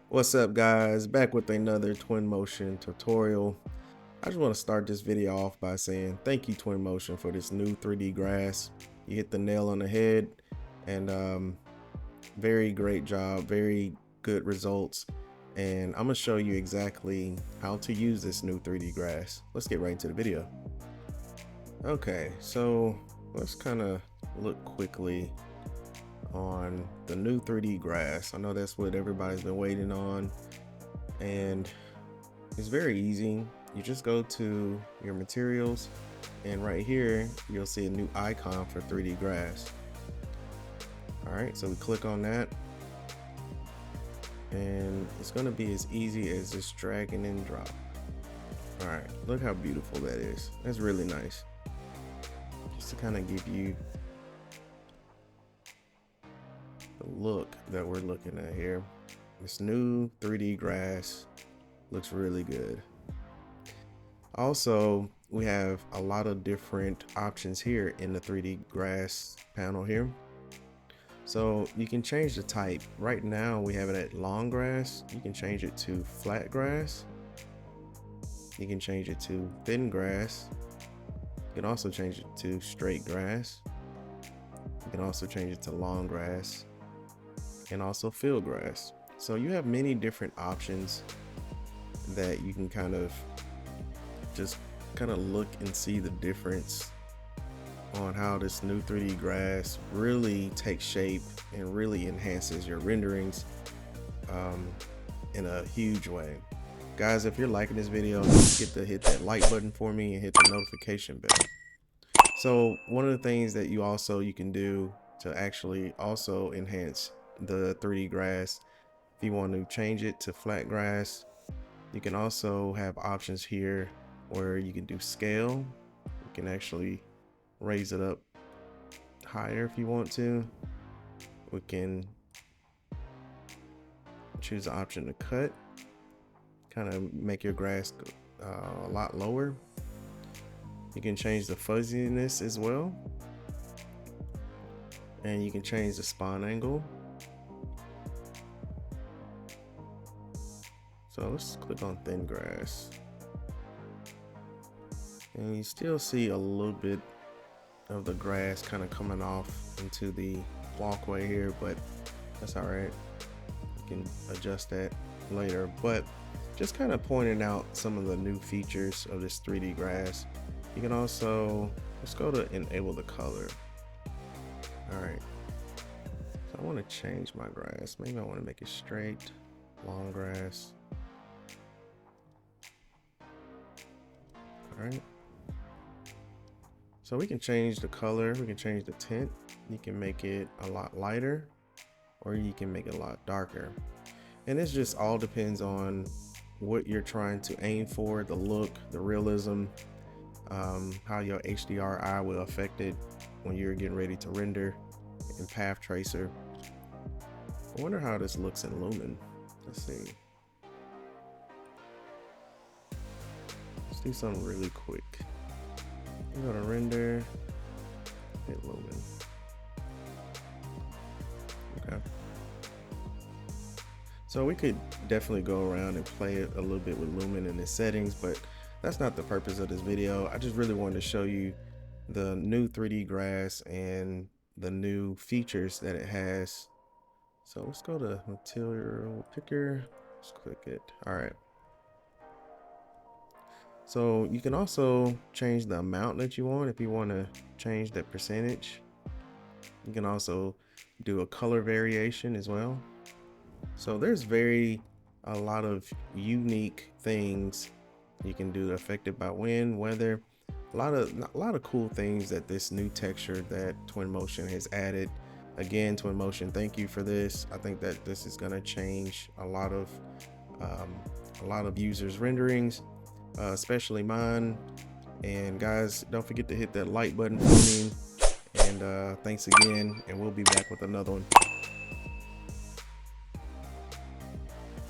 What's up, guys? Back with another Twinmotion tutorial. I just want to start this video off by saying thank you, Twinmotion, for this new 3D grass. You hit the nail on the head, and very great job, very good results. And I'm gonna show you exactly how to use this new 3D grass. Let's get right into the video. Okay, so let's kind of look quickly on the new 3D grass. I know that's what everybody's been waiting on, and it's very easy. You just go to your materials, and right here you'll see a new icon for 3D grass. All right, so we click on that, and it's going to be as easy as just dragging and drop. All right, look how beautiful that is. That's really nice. Just to kind of give you the look that we're looking at here. This new 3D grass looks really good. Also, we have a lot of different options here in the 3D grass panel here. So you can change the type. Right now we have it at long grass. You can change it to flat grass. You can change it to thin grass. You can also change it to straight grass. You can also change it to long grass and also field grass. So you have many different options that you can kind of look and see the difference on how this new 3D grass really takes shape and really enhances your renderings in a huge way. Guys, if you're liking this video, don't forget to hit that like button for me and hit the notification bell. So one of the things that you can do to actually also enhance the 3D grass, if you want to change it to flat grass, you can also have options here where you can do scale. You can actually raise it up higher if you want to. We can choose the option to cut, kind of make your grass a lot lower. You can change the fuzziness as well, and you can change the spawn angle. So let's click on thin grass, and you still see a little bit of the grass kind of coming off into the walkway here, but that's all right. You can adjust that later, but just kind of pointing out some of the new features of this 3D grass. You can also, let's go to enable the color. All right, so I want to change my grass. Maybe I want to make it straight, long grass. All right, so we can change the color, we can change the tint. You can make it a lot lighter, or you can make it a lot darker. And this just all depends on what you're trying to aim for, the look, the realism, how your HDRI will affect it when you're getting ready to render in Path Tracer. I wonder how this looks in Lumen. Let's see. Let's do something really quick. I'm gonna render, hit Lumen. Okay. So we could definitely go around and play a little bit with Lumen in the settings, but that's not the purpose of this video. I just really wanted to show you the new 3D grass and the new features that it has. So let's go to material picker. Let's click it. All right. So you can also change the amount that you want. If you want to change the percentage, you can also do a color variation as well. So there's a lot of unique things you can do, affected by wind, weather, a lot of cool things that this new texture that Twinmotion has added. Again, Twinmotion, thank you for this. I think that this is going to change a lot of users' renderings, especially mine. And guys, don't forget to hit that like button for me. And thanks again, and we'll be back with another one.